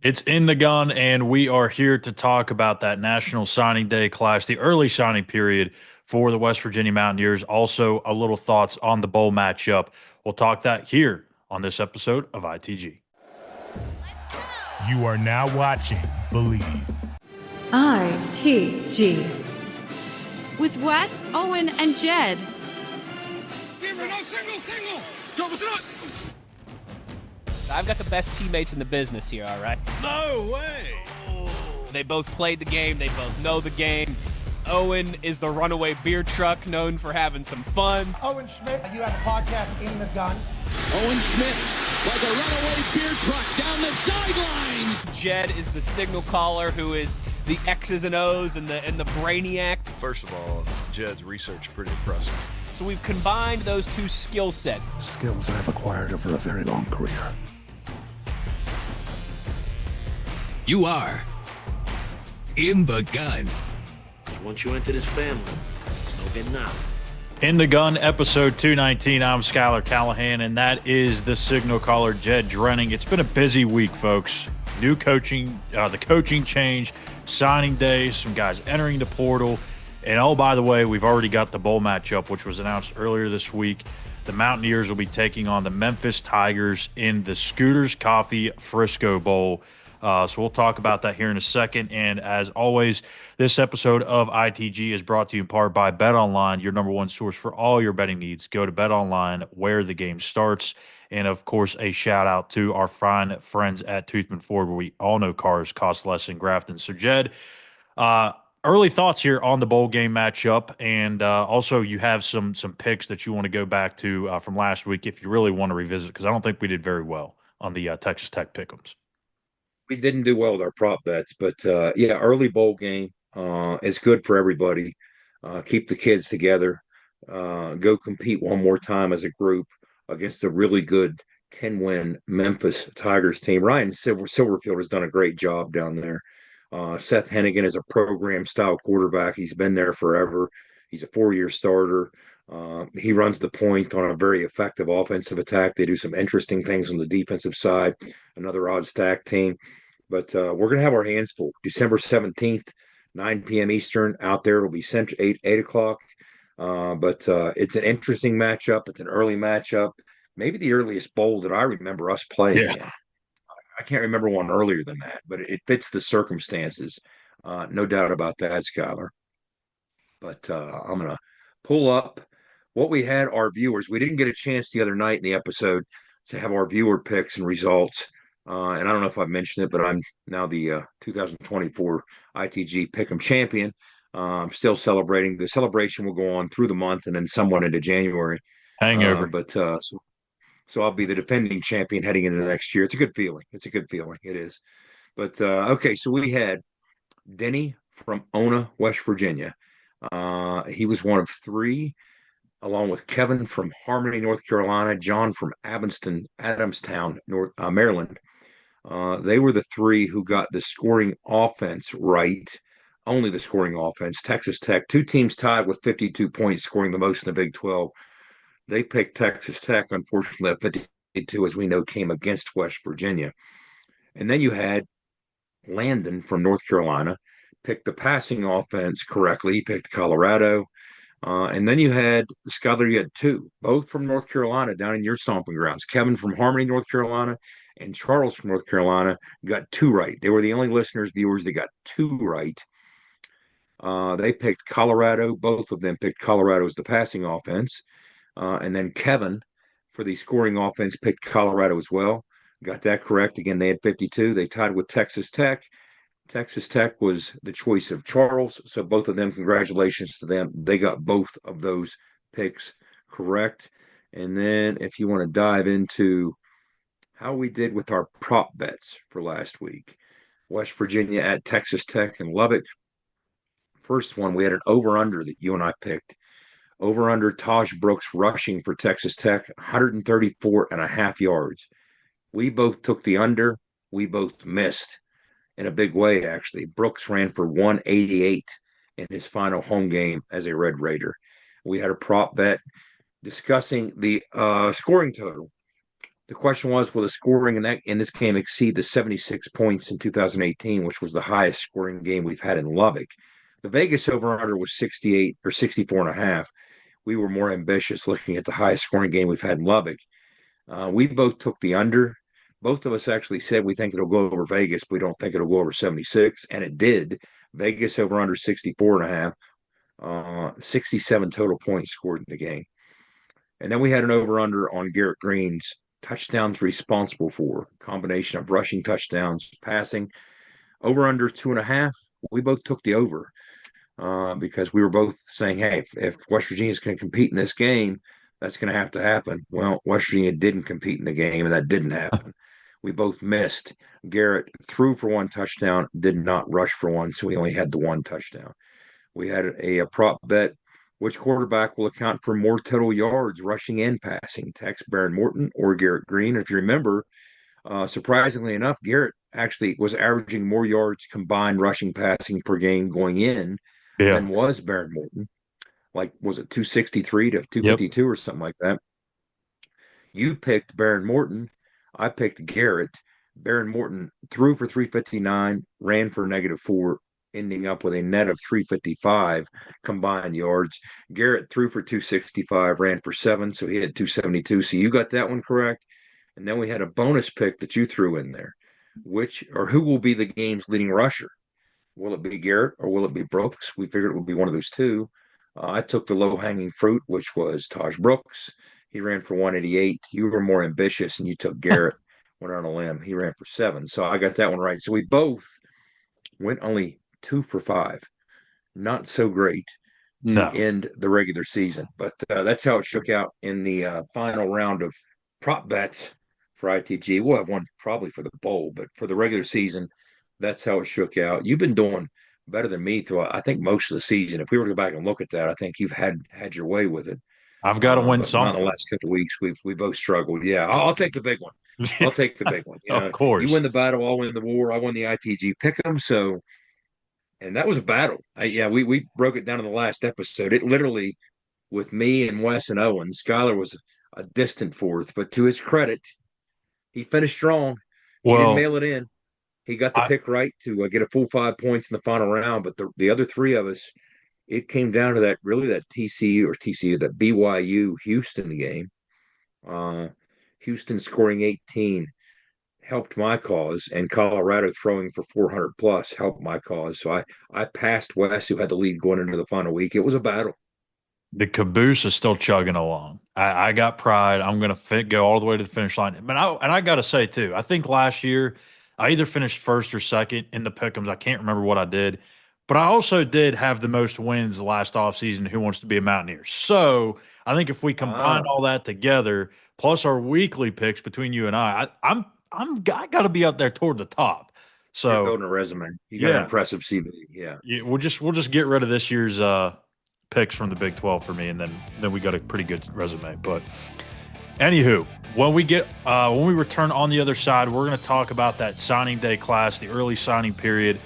It's in the gun, and we are here to talk about that National Signing Day clash, the early signing period for the West Virginia Mountaineers. Also, a little thoughts on the bowl matchup. We'll talk that here on this episode of ITG. You are now watching Believe. ITG. With Wes, Owen, and Jed. I've got the best teammates in the business here, all right? No way! They both played the game. They both know the game. Owen is the runaway beer truck known for having some fun. Owen Schmidt, you have a podcast in the gun. Owen Schmidt, like a runaway beer truck down the sidelines. Jed is the signal caller who is the X's and O's and the brainiac. First of all, Jed's research is pretty impressive. So we've combined those two skill sets. Skills I've acquired over a very long career. You are in the gun. Once you enter this family, there's no getting out. In the Gun, episode 219. I'm Schuyler, Callihan, and that is the signal caller, Jed Drenning. It's been a busy week, folks. New coaching, the coaching change, signing day, some guys entering the portal. And oh, by the way, we've already got the bowl matchup, which was announced earlier this week. The Mountaineers will be taking on the Memphis Tigers in the Scooters Coffee Frisco Bowl. So we'll talk about that here in a second. And as always, this episode of ITG is brought to you in part by BetOnline, your number one source for all your betting needs. Go to BetOnline, where the game starts. And, of course, a shout-out to our fine friends at Toothman Ford, where we all know cars cost less in Grafton. So, Jed, early thoughts here on the bowl game matchup. And also you have some picks that you want to go back to from last week if you really want to revisit, because I don't think we did very well on the Texas Tech pick'ems. We didn't do well with our prop bets, but yeah, early bowl game is good for everybody. Keep the kids together. Go compete one more time as a group against a really good 10-win Memphis Tigers team. Ryan Silverfield has done a great job down there. Seth Hennigan is a program-style quarterback. He's been there forever. He's a 4-year starter. He runs the point on a very effective offensive attack. They do some interesting things on the defensive side. Another odd stack team. But we're going to have our hands full. December 17th, 9 p.m. Eastern. Out there, it'll be 8 o'clock. But it's an interesting matchup. It's an early matchup. Maybe the earliest bowl that I remember us playing in. I can't remember one earlier than that, but it fits the circumstances. No doubt about that, Schuyler. But I'm going to pull up what we had our viewers. We didn't get a chance the other night in the episode to have our viewer picks and results. And I don't know if I've mentioned it, but I'm now the 2024 ITG Pick'em champion. I'm still celebrating. The celebration will go on through the month and then somewhat into January. Hangover. So I'll be the defending champion heading into the next year. It's a good feeling. It's a good feeling. It is. But okay, so we had Denny from Ona, West Virginia. He was one of three, along with Kevin from Harmony, North Carolina, John from Adamstown, Maryland. They were the three who got the scoring offense right, only the scoring offense. Texas Tech, two teams tied with 52 points, scoring the most in the Big 12. They picked Texas Tech, unfortunately, at 52, as we know, came against West Virginia. And then you had Landon from North Carolina picked the passing offense correctly. He picked Colorado. And then you had Schuyler, you had two, both from North Carolina down in your stomping grounds. Kevin from Harmony, North Carolina, and Charles from North Carolina got two right. They were the only viewers that got two right. They picked Colorado. Both of them picked Colorado as the passing offense. And then Kevin, for the scoring offense, picked Colorado as well. Got that correct. Again, they had 52. They tied with Texas Tech. Texas Tech was the choice of Charles. So both of them, congratulations to them. They got both of those picks correct. And then if you want to dive into how we did with our prop bets for last week, West Virginia at Texas Tech and Lubbock. First one, we had an over-under that you and I picked. Over-under Taj Brooks rushing for Texas Tech, 134 and a half yards. We both took the under. We both missed in a big way, actually. Brooks ran for 188 in his final home game as a Red Raider. We had a prop bet discussing the scoring total The question was, will the scoring in this game exceed the 76 points in 2018, which was the highest scoring game we've had in Lubbock? The Vegas over-under was 68 or 64 and a half. We were more ambitious looking at the highest scoring game we've had in Lubbock. We both took the under. Both of us actually said we think it'll go over Vegas, but we don't think it'll go over 76, and it did. Vegas over under 64 and a half, 67 total points scored in the game. And then we had an over under on Garrett Green's touchdowns responsible for, combination of rushing touchdowns, passing, over under 2.5. We both took the over because we were both saying, hey, if West Virginia is going to compete in this game, that's going to happen. Well, West Virginia didn't compete in the game, and that didn't happen. We both missed. Garrett threw for 1 touchdown, did not rush for one, so we only had the 1 touchdown. We had a prop bet. Which quarterback will account for more total yards, rushing and passing? Tex Barron Morton or Garrett Green? If you remember, surprisingly enough, Garrett actually was averaging more yards combined rushing passing per game going in than was Barron Morton. Like, was it 263 to 252 or something like that? You picked Barron Morton. I picked Garrett. Barron Morton threw for 359, ran for -4, ending up with a net of 355 combined yards. Garrett threw for 265, ran for 7, so he had 272. So you got that one correct. And then we had a bonus pick that you threw in there. Who will be the game's leading rusher? Will it be Garrett or will it be Brooks? We figured it would be one of those two. I took the low-hanging fruit, which was Taj Brooks. He ran for 188. You were more ambitious, and you took Garrett, went on a limb. He ran for 7. So I got that one right. So we both went only 2 for 5. Not so great to end the regular season. But that's how it shook out in the final round of prop bets for ITG. We'll have one probably for the bowl, but for the regular season, that's how it shook out. You've been doing better than me throughout, I think, most of the season. If we were to go back and look at that, I think you've had your way with it. I've got to win something. The last couple of weeks, we both struggled. Yeah, I'll take the big one. I'll take the big one. Of course. You win the battle, I'll win the war. I won the ITG pick'em, so and that was a battle. We broke it down in the last episode. It literally, with me and Wes and Owen, Schuyler was a distant fourth, but to his credit, he finished strong. He didn't mail it in. He got the pick right to get a full 5 points in the final round, but the other 3 of us, it came down to that that BYU Houston game. Houston scoring 18 helped my cause, and Colorado throwing for 400 plus helped my cause. So I passed Wes, who had the lead going into the final week. It was a battle. The caboose is still chugging along. I got pride. I'm going to go all the way to the finish line. But I got to say, too, I think last year I either finished first or second in the pick'ems. I can't remember what I did. But I also did have the most wins the last offseason. Who Wants to Be a Mountaineer? So I think if we combine all that together, plus our weekly picks between you and I got to be out there toward the top. So you're building a resume. You got an impressive CV. Yeah. We'll just get rid of this year's picks from the Big 12 for me, and then we got a pretty good resume. But anywho, when we return on the other side, we're going to talk about that signing day class, the early signing period,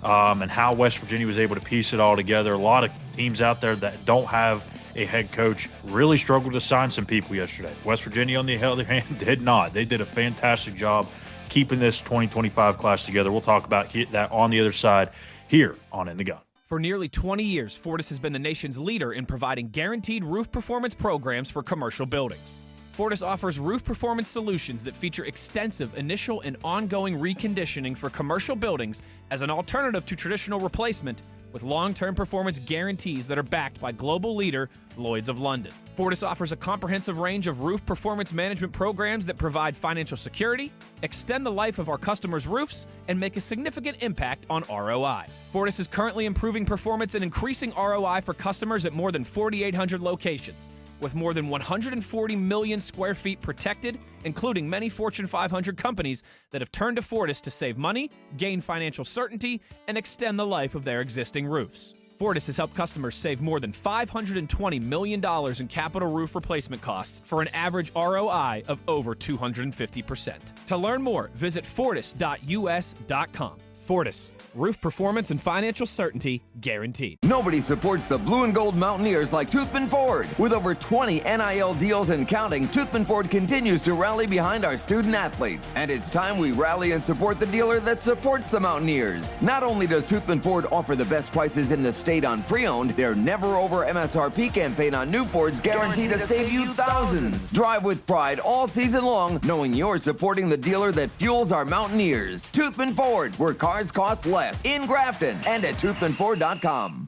and how West Virginia was able to piece it all together. A lot of teams out there that don't have a head coach really struggled to sign some people yesterday. West Virginia, on the other hand, did not. They did a fantastic job keeping this 2025 class together. We'll talk about that on the other side here on In the Gun. For nearly 20 years, Fortis has been the nation's leader in providing guaranteed roof performance programs for commercial buildings. Fortis offers roof performance solutions that feature extensive initial and ongoing reconditioning for commercial buildings as an alternative to traditional replacement, with long-term performance guarantees that are backed by global leader Lloyd's of London. Fortis offers a comprehensive range of roof performance management programs that provide financial security, extend the life of our customers' roofs, and make a significant impact on ROI. Fortis is currently improving performance and increasing ROI for customers at more than 4,800 locations, with more than 140 million square feet protected, including many Fortune 500 companies that have turned to Fortis to save money, gain financial certainty, and extend the life of their existing roofs. Fortis has helped customers save more than $520 million in capital roof replacement costs for an average ROI of over 250%. To learn more, visit fortis.us.com. Fortis, roof performance and financial certainty guaranteed. Nobody supports the blue and gold Mountaineers like Toothman Ford. With over 20 NIL deals and counting, Toothman Ford continues to rally behind our student athletes. And it's time we rally and support the dealer that supports the Mountaineers. Not only does Toothman Ford offer the best prices in the state on pre-owned, their never over MSRP campaign on new Fords guaranteed to save you thousands. Drive with pride all season long, knowing you're supporting the dealer that fuels our Mountaineers. Toothman Ford, where cars cost less, in Grafton and at toothmanford.com.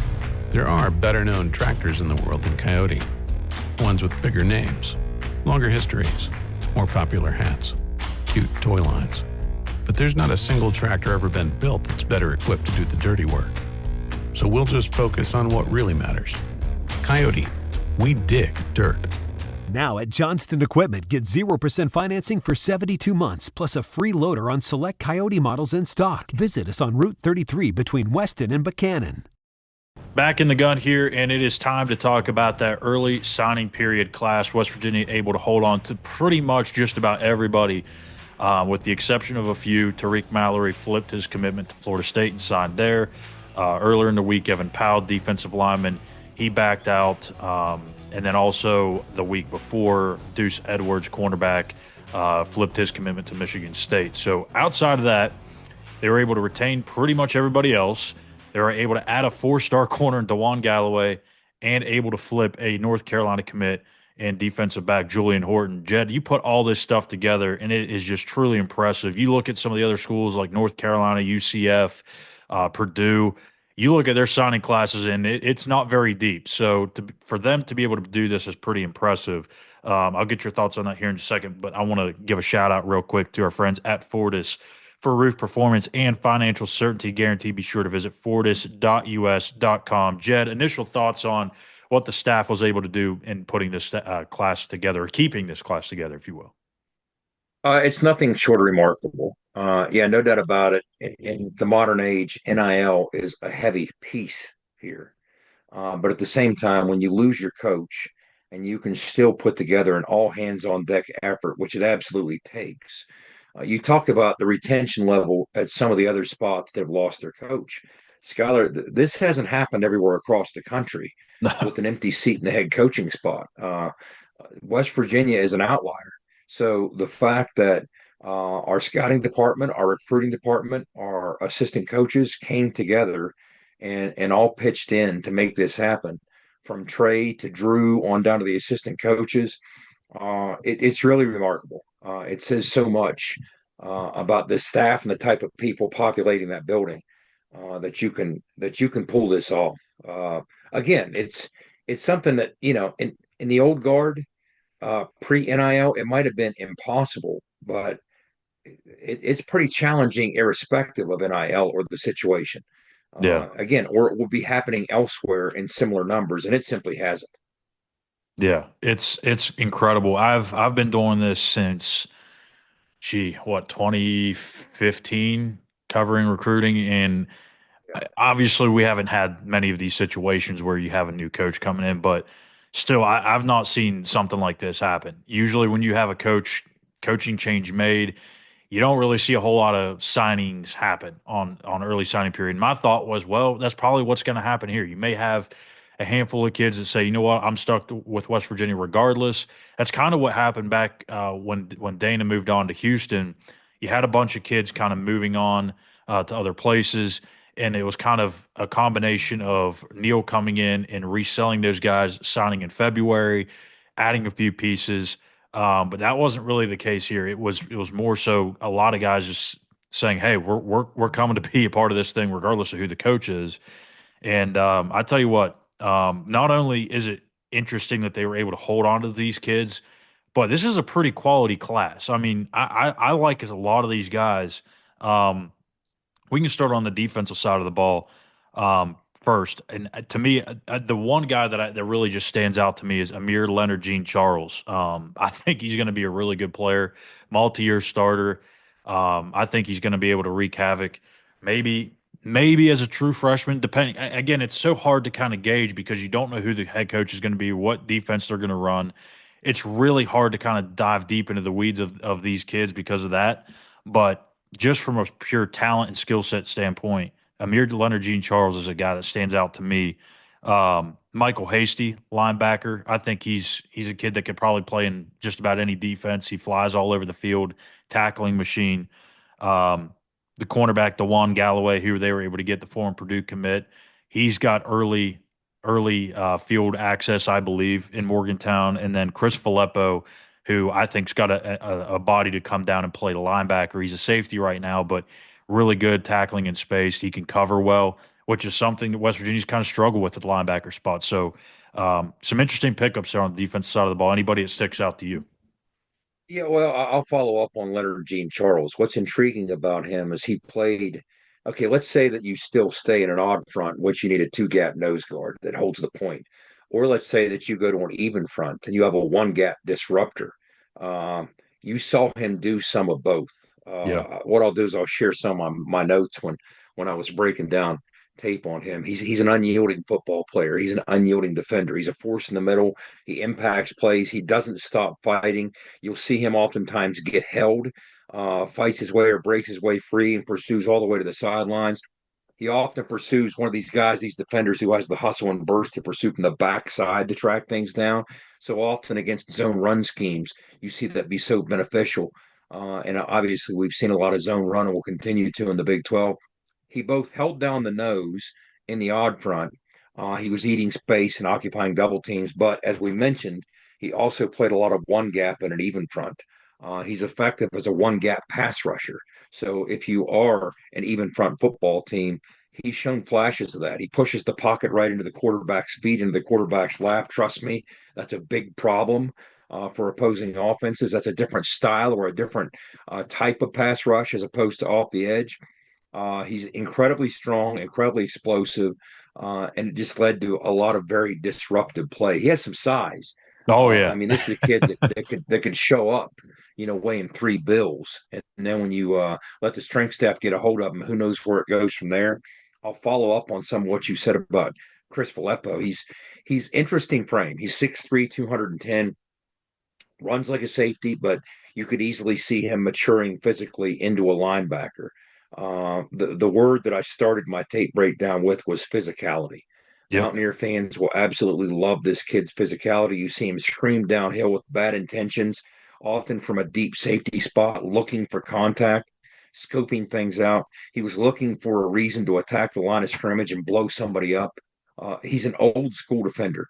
There are better-known tractors in the world than Coyote. Ones with bigger names, longer histories, more popular hats, cute toy lines. But there's not a single tractor ever been built that's better equipped to do the dirty work. So we'll just focus on what really matters. Coyote, we dig dirt. Now at Johnston Equipment, get 0% financing for 72 months, plus a free loader on select Coyote models in stock. Visit us on Route 33 between Weston and Buchanan. Back in the gun here, and it is time to talk about that early signing period class. West Virginia able to hold on to pretty much just about everybody, with the exception of a few. Tariq Mallory flipped his commitment to Florida State and signed there. Earlier in the week, Evan Powell, defensive lineman, he backed out. And then also the week before, Deuce Edwards, cornerback, flipped his commitment to Michigan State. So outside of that, they were able to retain pretty much everybody else. They were able to add a 4-star corner in DeJuan Galloway and able to flip a North Carolina commit and defensive back Julian Horton. Jed, you put all this stuff together, and it is just truly impressive. You look at some of the other schools like North Carolina, UCF, Purdue. You look at their signing classes, and it's not very deep. So for them to be able to do this is pretty impressive. I'll get your thoughts on that here in a second, but I want to give a shout-out real quick to our friends at Fortis for roof performance and financial certainty guarantee. Be sure to visit fortis.us.com. Jed, initial thoughts on what the staff was able to do in putting this class together, or keeping this class together, if you will. It's nothing short of remarkable. Yeah, no doubt about it. In the modern age, NIL is a heavy piece here. But at the same time, when you lose your coach and you can still put together an all hands on deck effort, which it absolutely takes. You talked about the retention level at some of the other spots that have lost their coach. Schuyler, this hasn't happened everywhere across the country with an empty seat in the head coaching spot. West Virginia is an outlier. So the fact that our scouting department, our recruiting department, our assistant coaches came together and all pitched in to make this happen, from Trey to Drew on down to the assistant coaches, it's really remarkable. It says so much about the staff and the type of people populating that building that you can pull this off. Again, it's something that, in the old guard, pre-NIL, it might have been impossible, but it's pretty challenging irrespective of NIL or the situation. Again, or it will be happening elsewhere in similar numbers, and it simply hasn't. Yeah, it's incredible. I've been doing this since 2015, covering recruiting, and obviously we haven't had many of these situations where you have a new coach coming in, but still, I've not seen something like this happen. Usually when you have a coaching change made, you don't really see a whole lot of signings happen on early signing period. My thought was, well, that's probably what's going to happen here. You may have a handful of kids that say, you know what, I'm stuck with West Virginia regardless. That's kind of what happened back when Dana moved on to Houston. You had a bunch of kids kind of moving on to other places, and it was kind of a combination of Neil coming in and reselling those guys, signing in February, adding a few pieces. But that wasn't really the case here. It was more so a lot of guys just saying, "Hey, we're coming to be a part of this thing, regardless of who the coach is." And I tell you what, not only is it interesting that they were able to hold on to these kids, but this is a pretty quality class. I mean, I like a lot of these guys. We can start on the defensive side of the ball first. And to me, the one guy that really just stands out to me is Amir Leonard Jean Charles. I think he's going to be a really good player, multi-year starter. I think he's going to be able to wreak havoc. Maybe as a true freshman, depending. Again, it's so hard to kind of gauge because you don't know who the head coach is going to be, what defense they're going to run. It's really hard to kind of dive deep into the weeds of these kids because of that. But just from a pure talent and skill set standpoint, Amir Leonard Jean Charles is a guy that stands out to me. Michael Hasty, linebacker. I think he's a kid that could probably play in just about any defense. He flies all over the field, tackling machine. Um, the cornerback, DeJuan Galloway, who they were able to get the former Purdue commit, he's got early field access, I believe, in Morgantown. And then Chris Filippo, who I think's got a body to come down and play the linebacker. He's a safety right now, but really good tackling in space. He can cover well, which is something that West Virginia's kind of struggled with at the linebacker spot. So some interesting pickups there on the defensive side of the ball. Anybody that sticks out to you? Yeah, well, I'll follow up on Leonard Jean Charles. What's intriguing about him is he played. Okay, let's say that you still stay in an odd front, which you need a two gap nose guard that holds the point. Or let's say that you go to an even front and you have a one gap disruptor. Um, you saw him do some of both. Yeah. What I'll do is I'll share some of my notes when I was breaking down tape on him. He's an unyielding football player. He's an unyielding defender. He's a force in the middle. He impacts plays. He doesn't stop fighting. You'll see him oftentimes get held, fights his way or breaks his way free and pursues all the way to the sidelines. He often pursues one of these guys, these defenders who has the hustle and burst to pursue from the backside to track things down. So often against zone run schemes, you see that be so beneficial. And obviously, we've seen a lot of zone run and will continue to in the Big 12. He both held down the nose in the odd front. He was eating space and occupying double teams. But as we mentioned, he also played a lot of one gap and an even front. He's effective as a one gap pass rusher. So if you are an even front football team, he's shown flashes of that. He pushes the pocket right into the quarterback's feet, into the quarterback's lap. Trust me, that's a big problem for opposing offenses. That's a different style or a different type of pass rush as opposed to off the edge. He's incredibly strong, incredibly explosive, and it just led to a lot of very disruptive play. He has some size. Oh yeah. I mean, this is a kid that could show up, weighing 3 bills, and then when you let the strength staff get a hold of him, who knows where it goes from there. I'll follow up on some of what you said about Chris Filippo. He's interesting frame. He's 6'3", 210, runs like a safety, but you could easily see him maturing physically into a linebacker. The word that I started my tape breakdown with was physicality. Yep. Mountaineer fans will absolutely love this kid's physicality. You see him scream downhill with bad intentions, often from a deep safety spot, looking for contact, scoping things out. He was looking for a reason to attack the line of scrimmage and blow somebody up. He's an old school defender.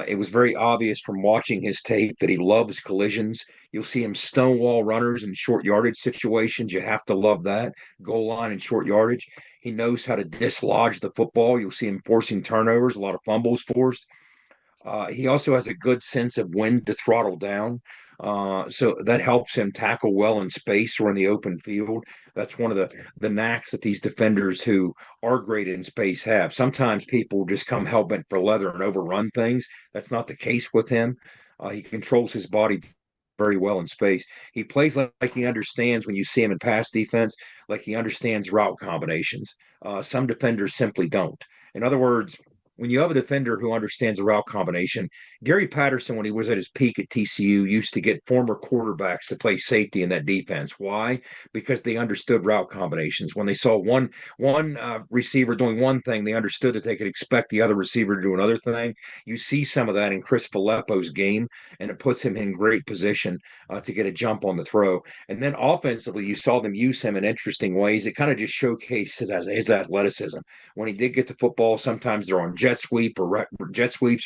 It was very obvious from watching his tape that he loves collisions. You'll see him stonewall runners in short yardage situations. You have to love that. Goal line and short yardage. He knows how to dislodge the football. You'll see him forcing turnovers, a lot of fumbles forced. He also has a good sense of when to throttle down. So that helps him tackle well in space or in the open field. That's one of the knacks that these defenders who are great in space have. Sometimes people just come hell bent for leather and overrun things. That's not the case with him. He controls his body very well in space. He plays like he understands when you see him in pass defense, like he understands route combinations. Some defenders simply don't. In other words, when you have a defender who understands a route combination, Gary Patterson, when he was at his peak at TCU, used to get former quarterbacks to play safety in that defense. Why? Because they understood route combinations. When they saw one receiver doing one thing, they understood that they could expect the other receiver to do another thing. You see some of that in Chris Filippo's game, and it puts him in great position to get a jump on the throw. And then offensively, you saw them use him in interesting ways. It kind of just showcases his athleticism. When he did get the football, sometimes they're on jet sweeps or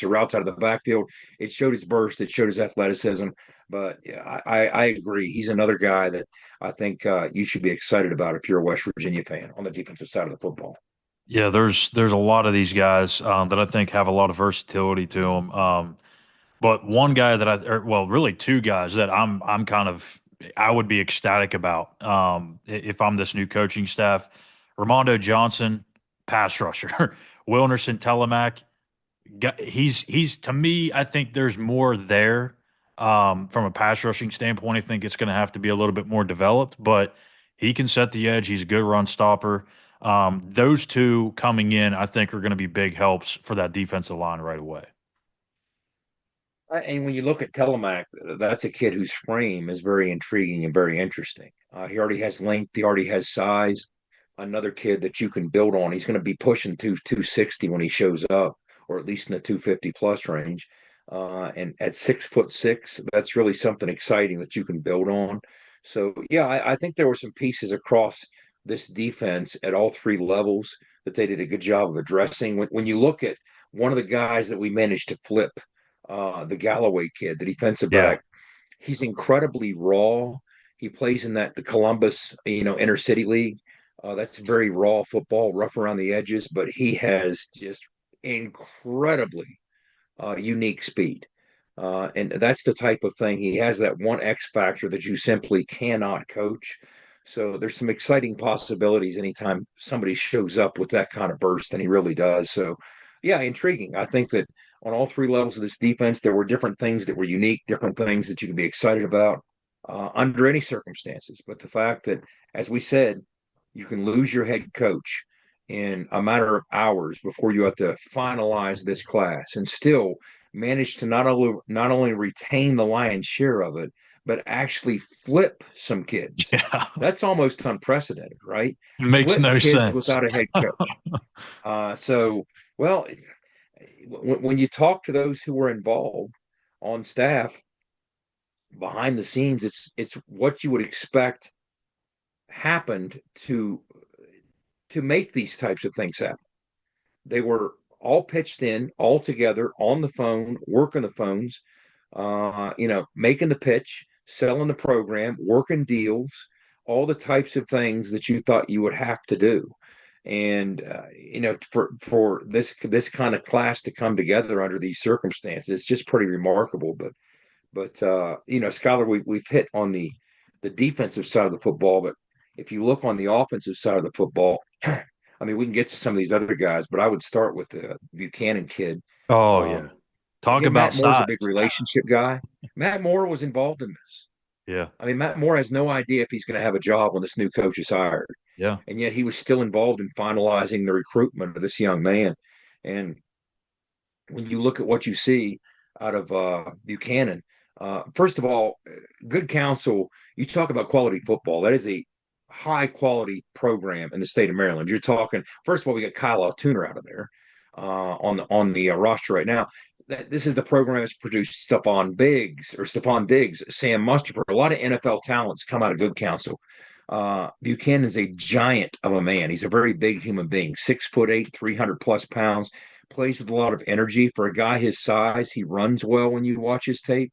routes out of the backfield. It showed his burst. It showed his athleticism. But yeah, I agree. He's another guy that I think you should be excited about if you're a West Virginia fan on the defensive side of the football. Yeah, there's a lot of these guys that I think have a lot of versatility to them. But one guy really two guys that I would be ecstatic about if I'm this new coaching staff. Ramondo Johnson, pass rusher. Wilnerson Telemac, he's to me, I think there's more there from a pass rushing standpoint. I think it's going to have to be a little bit more developed, but he can set the edge. He's a good run stopper. Those two coming in, I think, are going to be big helps for that defensive line right away. And when you look at Telemac, that's a kid whose frame is very intriguing and very interesting. He already has length. He already has size. Another kid that you can build on. He's going to be pushing 260 when he shows up, or at least in the 250 plus range. And at 6'6", that's really something exciting that you can build on. So yeah, I think there were some pieces across this defense at all three levels that they did a good job of addressing. When you look at one of the guys that we managed to flip, the Galloway kid, the defensive Yeah. back, he's incredibly raw. He plays in the Columbus, inner city league. That's very raw football, rough around the edges, but he has just incredibly unique speed. And that's the type of thing. He has that one X factor that you simply cannot coach. So there's some exciting possibilities anytime somebody shows up with that kind of burst, and he really does. So, yeah, intriguing. I think that on all three levels of this defense, there were different things that were unique, different things that you could be excited about under any circumstances. But the fact that, as we said, you can lose your head coach in a matter of hours before you have to finalize this class and still manage to not only retain the lion's share of it, but actually flip some kids. Yeah. That's almost unprecedented, right? It makes Flip no kids sense. without a head coach. So, well, when you talk to those who were involved on staff behind the scenes, it's what you would expect happened to make these types of things happen. They were all pitched in, all together, on the phone, working the phones, making the pitch, selling the program, working deals, all the types of things that you thought you would have to do. And for this kind of class to come together under these circumstances, it's just pretty remarkable. But Schuyler, we've hit on the defensive side of the football, but if you look on the offensive side of the football, I mean, we can get to some of these other guys, but I would start with the Buchanan kid. Oh, yeah. Um, Talk Again, about Matt Moore's a size. big relationship guy. Matt Moore was involved in this. Yeah. I mean, Matt Moore has no idea if he's going to have a job when this new coach is hired. Yeah. And yet he was still involved in finalizing the recruitment of this young man. And when you look at what you see out of Buchanan, first of all, good counsel, you talk about quality football. That is a high quality program in the state of Maryland. You're talking, first of all, we got Kyle Tuner out of there on the roster right now. This is the program that's produced Stephon Diggs, Sam Mustipher. A lot of NFL talents come out of good counsel. Buchanan's a giant of a man. He's a very big human being, 6'8", 300 plus pounds, plays with a lot of energy for a guy his size. He runs well when you watch his tape.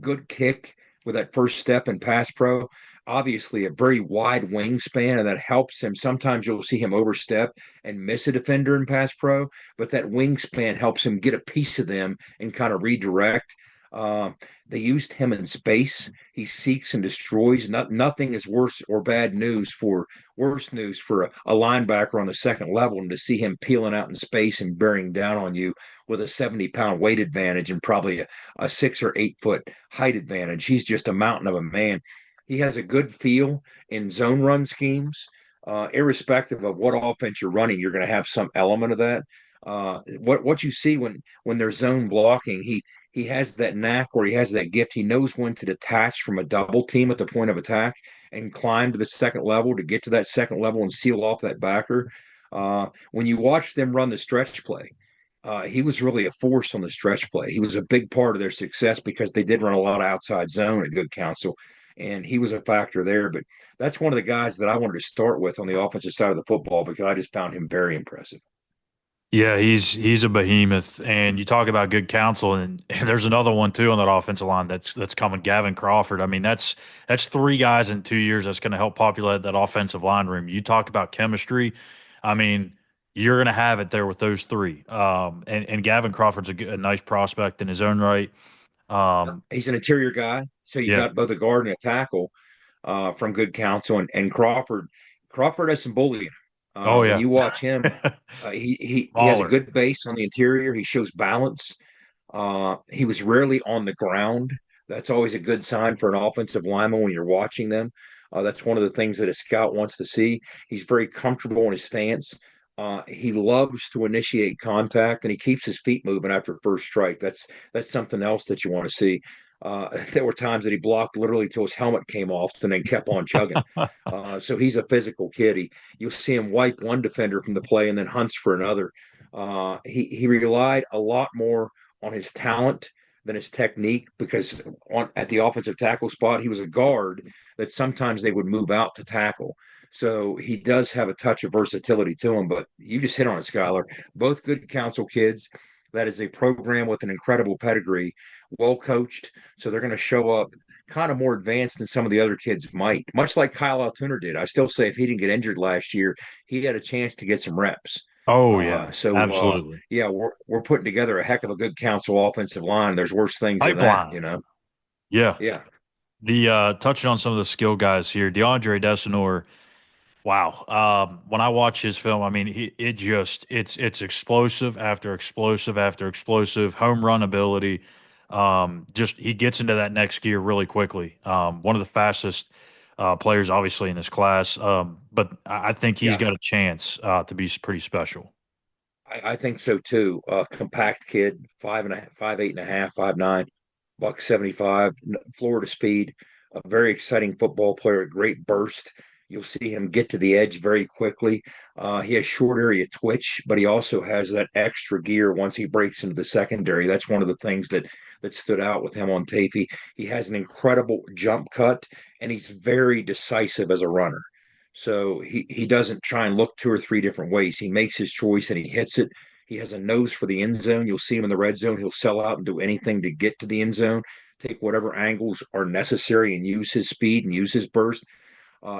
Good kick with that first step in pass pro. Obviously, a very wide wingspan, and that helps him. Sometimes you'll see him overstep and miss a defender in pass pro, but that wingspan helps him get a piece of them and kind of redirect. Uh, they used him in space. He seeks and destroys. Nothing is worse or worse news for a linebacker on the second level than to see him peeling out in space and bearing down on you with a 70-pound weight advantage and probably a 6 or 8 foot height advantage. He's just a mountain of a man. He has a good feel in zone run schemes. Irrespective of what offense you're running, you're going to have some element of that. What you see when there's zone blocking, he has that knack, or he has that gift. He knows when to detach from a double team at the point of attack and climb to the second level to get to that second level and seal off that backer. When you watch them run the stretch play, he was really a force on the stretch play. He was a big part of their success because they did run a lot of outside zone at good counsel, and he was a factor there. But that's one of the guys that I wanted to start with on the offensive side of the football because I just found him very impressive. Yeah, he's a behemoth, and you talk about good counsel, and there's another one too on that offensive line that's coming, Gavin Crawford. I mean, that's three guys in 2 years that's going to help populate that offensive line room. You talk about chemistry. I mean, you're going to have it there with those three. And Gavin Crawford's a nice prospect in his own right. He's an interior guy, so you Yeah. got both a guard and a tackle from good counsel, and Crawford has some bullying. Oh When yeah. you watch him, he has a Baller. good base on the interior. He shows balance. He was rarely on the ground. That's always a good sign for an offensive lineman when you're watching them. That's one of the things that a scout wants to see. He's very comfortable in his stance. He loves to initiate contact, and he keeps his feet moving after first strike. That's something else that you want to see. There were times that he blocked literally till his helmet came off and then kept on chugging. So he's a physical kid. You'll see him wipe one defender from the play and then hunts for another. He relied a lot more on his talent than his technique, because at the offensive tackle spot, he was a guard that sometimes they would move out to tackle. So he does have a touch of versatility to him, but you just hit on it, Schuyler. Both good council kids. That is a program with an incredible pedigree, well coached. So they're going to show up kind of more advanced than some of the other kids might, much like Kyle Altuner did. I still say if he didn't get injured last year, he had a chance to get some reps. Oh, yeah, absolutely. Yeah, we're putting together a heck of a good council offensive line. There's worse things than that, Pipeline. Yeah. Yeah. The touching on some of the skill guys here, DeAndre Desanor. Wow. When I watch his film, I mean, it's explosive after explosive after explosive, home run ability. Just he gets into that next gear really quickly. One of the fastest players, obviously, in this class. But I think he's got a chance to be pretty special. I think so too. Compact kid, 5'8" 5'9", 175, Florida speed, a very exciting football player, a great burst. You'll see him get to the edge very quickly. He has short area twitch, but he also has that extra gear once he breaks into the secondary. That's one of the things that stood out with him on tape. He has an incredible jump cut, and he's very decisive as a runner. So he doesn't try and look two or three different ways. He makes his choice and he hits it. He has a nose for the end zone. You'll see him in the red zone. He'll sell out and do anything to get to the end zone, take whatever angles are necessary and use his speed and use his burst.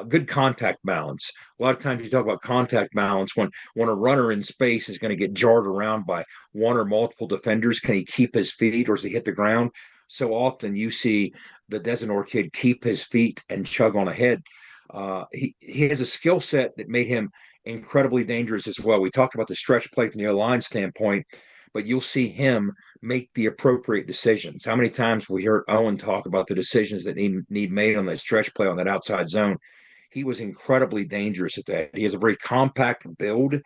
Good contact balance. A lot of times you talk about contact balance when a runner in space is going to get jarred around by one or multiple defenders. Can he keep his feet, or does he hit the ground? So often you see the Desanor kid keep his feet and chug on ahead. He has a skill set that made him incredibly dangerous as well. We talked about the stretch play from the O-line standpoint, but you'll see him make the appropriate decisions. How many times we heard Owen talk about the decisions that need made on that stretch play on that outside zone? He was incredibly dangerous at that. He has a very compact build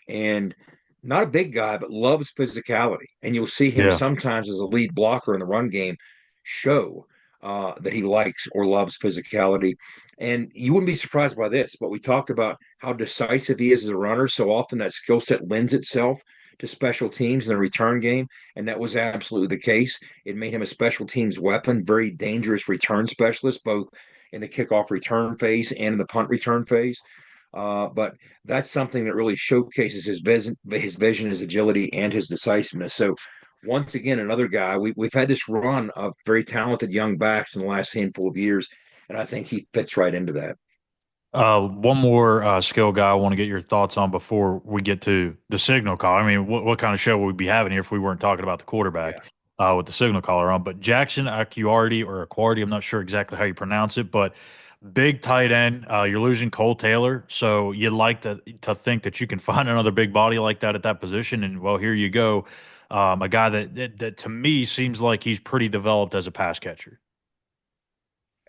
and not a big guy, but loves physicality. And you'll see him sometimes as a lead blocker in the run game show that he likes or loves physicality. And you wouldn't be surprised by this, but we talked about how decisive he is as a runner. So often that skill set lends itself to special teams in the return game, and that was absolutely the case. It made him a special teams weapon, very dangerous return specialist, both in the kickoff return phase and in the punt return phase. But that's something that really showcases his vision, his agility, and his decisiveness. So once again, another guy. We've had this run of very talented young backs in the last handful of years, and I think he fits right into that. One more skill guy I want to get your thoughts on before we get to the signal call. I mean, what kind of show would we be having here if we weren't talking about the quarterback with the signal caller on? But Jackson Acquiardi, or Acquiardi, I'm not sure exactly how you pronounce it, but big tight end. You're losing Cole Taylor, so you'd like to think that you can find another big body like that at that position. And, well, here you go. A guy that to me seems like he's pretty developed as a pass catcher.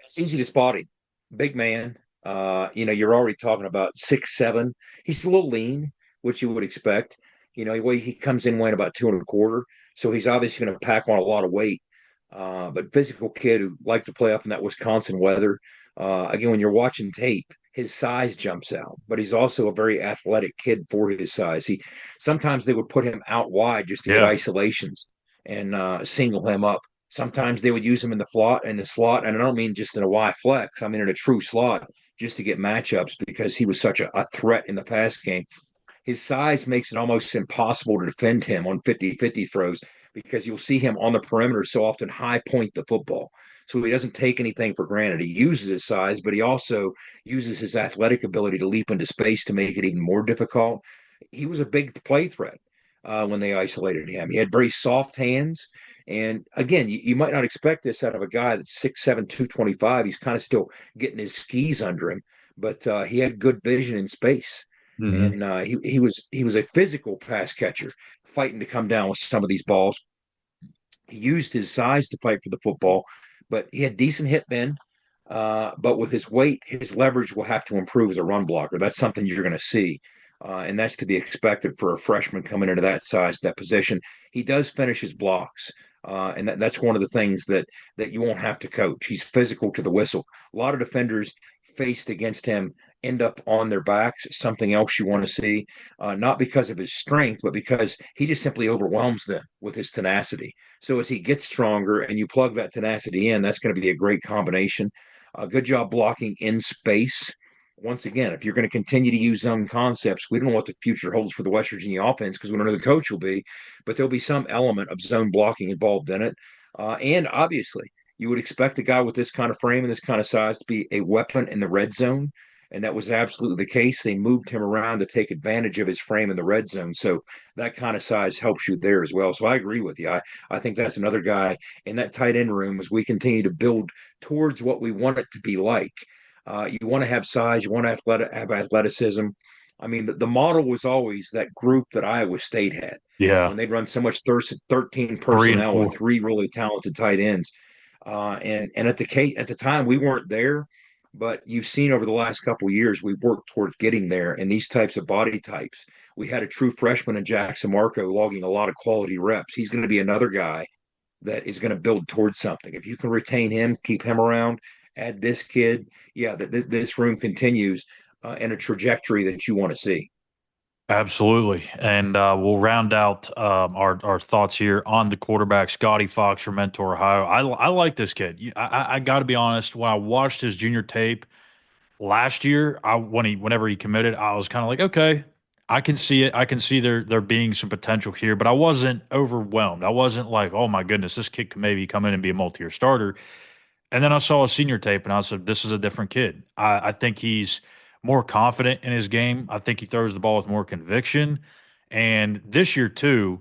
It's easy to spot him. Big man. You're already talking about 6'7". He's a little lean, which you would expect. He comes in weighing about 2.25, so he's obviously going to pack on a lot of weight. But physical kid who liked to play up in that Wisconsin weather. Again, when you're watching tape, his size jumps out, but he's also a very athletic kid for his size. Sometimes they would put him out wide just to get isolations and single him up. Sometimes they would use him in the slot, and I don't mean just in a Y flex. I mean in a true slot, just to get matchups, because he was such a threat in the pass game. His size makes it almost impossible to defend him on 50-50 throws, because you'll see him on the perimeter so often high point the football. So he doesn't take anything for granted. He uses his size, but he also uses his athletic ability to leap into space to make it even more difficult. He was a big play threat when they isolated him. He had very soft hands. And again, you might not expect this out of a guy that's 6'7", 225. He's kind of still getting his skis under him, but he had good vision in space. Mm-hmm. And he was a physical pass catcher, fighting to come down with some of these balls. He used his size to fight for the football, but he had decent hit bend. But with his weight, his leverage will have to improve as a run blocker. That's something you're going to see. and that's to be expected for a freshman coming into that size, that position. He does finish his blocks. And that's one of the things that you won't have to coach. He's physical to the whistle. A lot of defenders faced against him end up on their backs, something else you want to see, not because of his strength, but because he just simply overwhelms them with his tenacity. So as he gets stronger and you plug that tenacity in, that's going to be a great combination. Good job blocking in space. Once again, if you're going to continue to use zone concepts, we don't know what the future holds for the West Virginia offense because we don't know who the coach will be, but there'll be some element of zone blocking involved in it. And obviously, you would expect a guy with this kind of frame and this kind of size to be a weapon in the red zone. And that was absolutely the case. They moved him around to take advantage of his frame in the red zone. So that kind of size helps you there as well. So I agree with you. I think that's another guy in that tight end room as we continue to build towards what we want it to be like. You want to have size, you want to have athleticism. I mean, the model was always that group that Iowa State had. Yeah. When they'd run so much 13 3 and personnel with 4. 3 really talented tight ends. And at the time, we weren't there. But you've seen over the last couple of years, we've worked towards getting there. And these types of body types, we had a true freshman in Jackson Marco logging a lot of quality reps. He's going to be another guy that is going to build towards something. If you can retain him, keep him around, add this kid, yeah, this room continues in a trajectory that you want to see. Absolutely. And we'll round out our thoughts here on the quarterback, Scotty Fox from Mentor, Ohio. I like this kid. I got to be honest, when I watched his junior tape last year, whenever he committed, I was kind of like, okay, I can see it. I can see there being some potential here, but I wasn't overwhelmed. I wasn't like, oh my goodness, this kid could maybe come in and be a multi-year starter. And then I saw a senior tape and I said, this is a different kid. I think he's more confident in his game. I think he throws the ball with more conviction. And this year, too,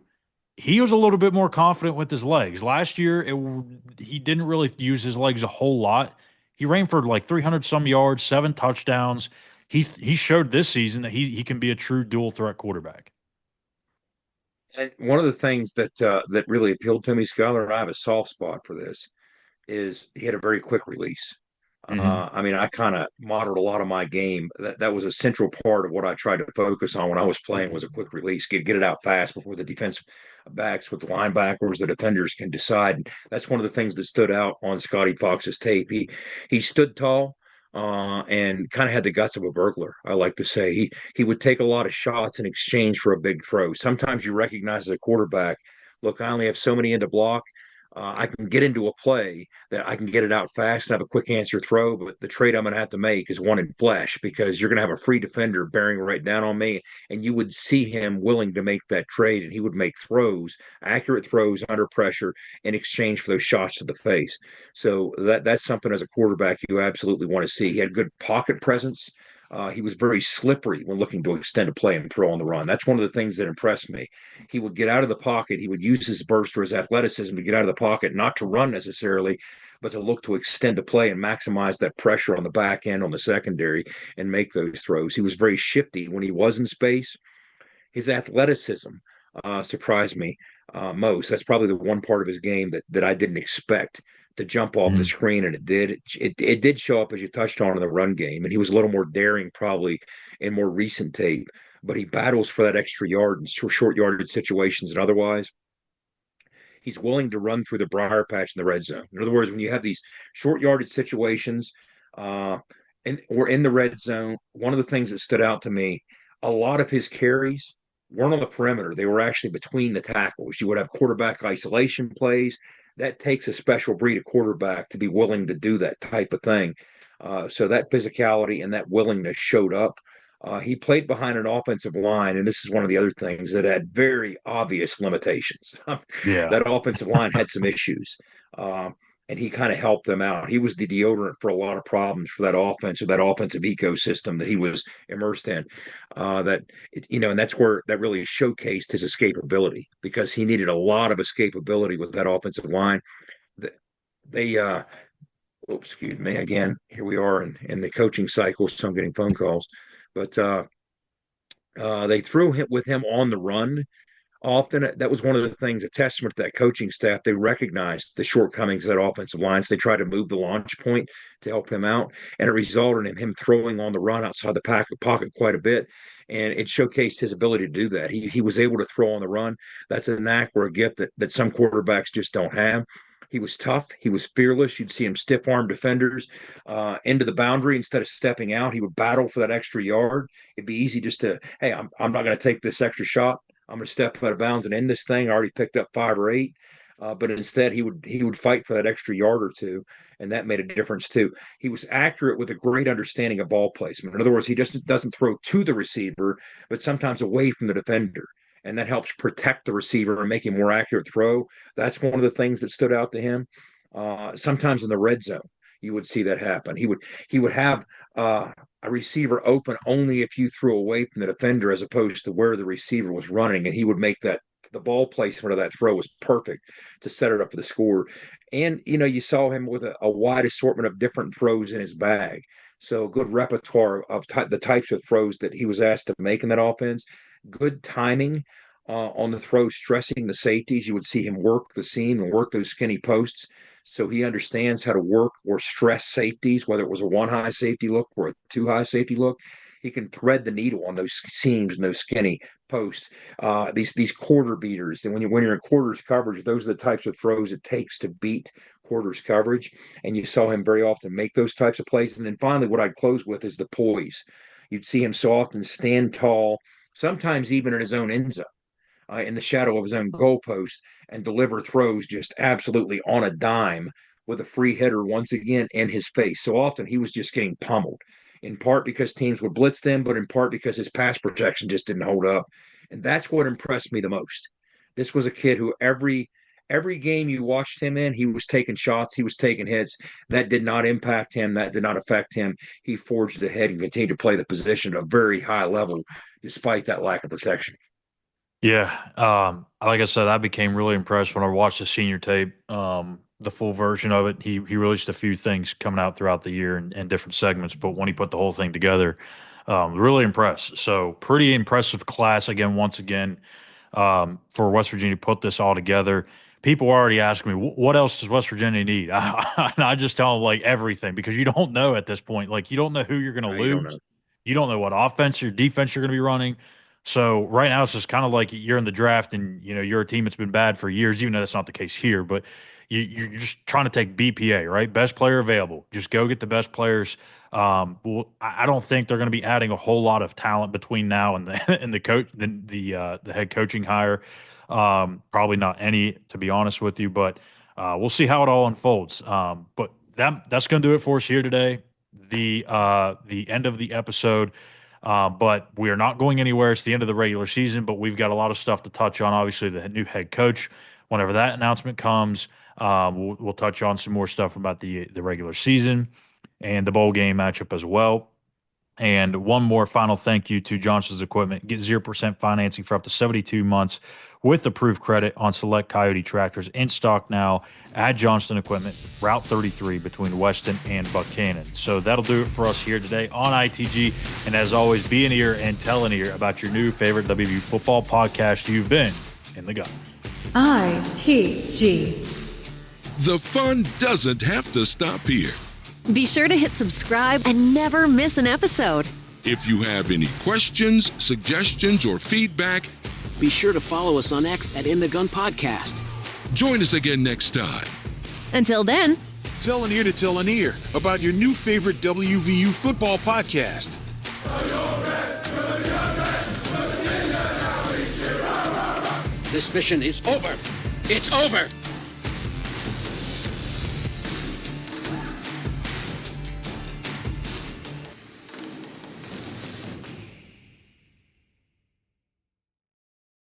he was a little bit more confident with his legs. Last year, he didn't really use his legs a whole lot. He ran for like 300 some yards, 7 touchdowns. He showed this season that he can be a true dual threat quarterback. And one of the things that really appealed to me, Schuyler, and I have a soft spot for this, is he had a very quick release. Mm-hmm. I mean, I kind of modeled a lot of my game. That was a central part of what I tried to focus on when I was playing was a quick release, get it out fast before the defensive backs with the linebackers, the defenders can decide. And that's one of the things that stood out on Scotty Fox's tape. He stood tall. And kind of had the guts of a burglar. I like to say he would take a lot of shots in exchange for a big throw. Sometimes you recognize as a quarterback, look, I only have so many in to block. I can get into a play that I can get it out fast and have a quick answer throw, but the trade I'm going to have to make is one in flesh because you're going to have a free defender bearing right down on me, and you would see him willing to make that trade, and he would make throws, accurate throws under pressure in exchange for those shots to the face. So that's something as a quarterback you absolutely want to see. He had good pocket presence. He was very slippery when looking to extend a play and throw on the run. That's one of the things that impressed me. He would get out of the pocket. He would use his burst or his athleticism to get out of the pocket, not to run necessarily, but to look to extend a play and maximize that pressure on the back end, on the secondary, and make those throws. He was very shifty when he was in space. His athleticism surprised me most. That's probably the one part of his game that I didn't expect to jump off the screen, and it did. It did show up as you touched on in the run game, and he was a little more daring probably in more recent tape. But he battles for that extra yard in short yardage situations and otherwise. He's willing to run through the briar patch in the red zone. In other words, when you have these short yardage situations, and we're in the red zone, one of the things that stood out to me, a lot of his carries weren't on the perimeter. They were actually between the tackles. You would have quarterback isolation plays. That takes a special breed of quarterback to be willing to do that type of thing. So that physicality and that willingness showed up. He played behind an offensive line, and this is one of the other things that had very obvious limitations. Yeah. That offensive line had some issues, and he kind of helped them out. He was the deodorant for a lot of problems for that offense or that offensive ecosystem that he was immersed in. And that's where that really showcased his escapability because he needed a lot of escapability with that offensive line. Excuse me again. Here we are in the coaching cycle, so I'm getting phone calls. But they threw him with him on the run. often that was one of the things, a testament to that coaching staff. They recognized the shortcomings of that offensive line. So they tried to move the launch point to help him out, and it resulted in him throwing on the run outside the pocket quite a bit. And it showcased his ability to do that. He was able to throw on the run. That's a knack or a gift that some quarterbacks just don't have. He was tough. He was fearless. You'd see him stiff arm defenders into the boundary instead of stepping out. He would battle for that extra yard. It'd be easy just to, hey, I'm not going to take this extra shot. I'm going to step out of bounds and end this thing. I already picked up 5 or 8. But instead, he would fight for that extra yard or two, and that made a difference too. He was accurate with a great understanding of ball placement. In other words, he just doesn't throw to the receiver, but sometimes away from the defender, and that helps protect the receiver and make him more accurate throw. That's one of the things that stood out to him. Sometimes in the red zone, you would see that happen. He would have a receiver open only if you threw away from the defender as opposed to where the receiver was running, and he would make that the ball placement of that throw was perfect to set it up for the score. And, you saw him with a wide assortment of different throws in his bag. So a good repertoire of the types of throws that he was asked to make in that offense. Good timing on the throw, stressing the safeties. You would see him work the seam and work those skinny posts. So he understands how to work or stress safeties, whether it was a 1-high safety look or a 2-high safety look. He can thread the needle on those seams and those skinny posts. These quarter beaters, and when you're in quarters coverage, those are the types of throws it takes to beat quarters coverage. And you saw him very often make those types of plays. And then finally, what I'd close with is the poise. You'd see him so often stand tall, sometimes even in his own end zone, in the shadow of his own goalpost, and deliver throws just absolutely on a dime with a free hitter once again in his face. So often he was just getting pummeled, in part because teams would blitz them, but in part because his pass protection just didn't hold up. And that's what impressed me the most. This was a kid who every game you watched him in, he was taking shots, he was taking hits. That did not impact him. That did not affect him. He forged ahead and continued to play the position at a very high level despite that lack of protection. Yeah. Like I said, I became really impressed when I watched the senior tape. The full version of it. He released a few things coming out throughout the year and different segments, but when he put the whole thing together, really impressed. So pretty impressive class once again, for West Virginia to put this all together. People are already asking me, what else does West Virginia need? And I just tell them like everything, because you don't know at this point. Like, you don't know who you're going to lose. You don't know what offense or defense you're going to be running. So right now it's just kind of like you're in the draft and, you're a team that's been bad for years, even though that's not the case here. But you're just trying to take BPA, right? Best player available. Just go get the best players. I don't think they're going to be adding a whole lot of talent between now and the coach, the head coaching hire. Probably not any, to be honest with you. But we'll see how it all unfolds. But that's going to do it for us here today. The end of the episode. But we are not going anywhere. It's the end of the regular season, but we've got a lot of stuff to touch on. Obviously, the new head coach, whenever that announcement comes, we'll touch on some more stuff about the regular season and the bowl game matchup as well. And one more final thank you to Johnson's Equipment. Get 0% financing for up to 72 months with approved credit on select Coyote tractors in stock now at Johnston Equipment, Route 33 between Weston and Buchanan. So that'll do it for us here today on ITG. And as always, be an ear and tell an ear about your new favorite WVU football podcast. You've been in the gun. ITG. The fun doesn't have to stop here. Be sure to hit subscribe and never miss an episode. If you have any questions, suggestions, or feedback, be sure to follow us on X at In the Gun Podcast. Join us again next time. Until then, tell an ear to tell an ear about your new favorite WVU football podcast. This mission is over. It's over.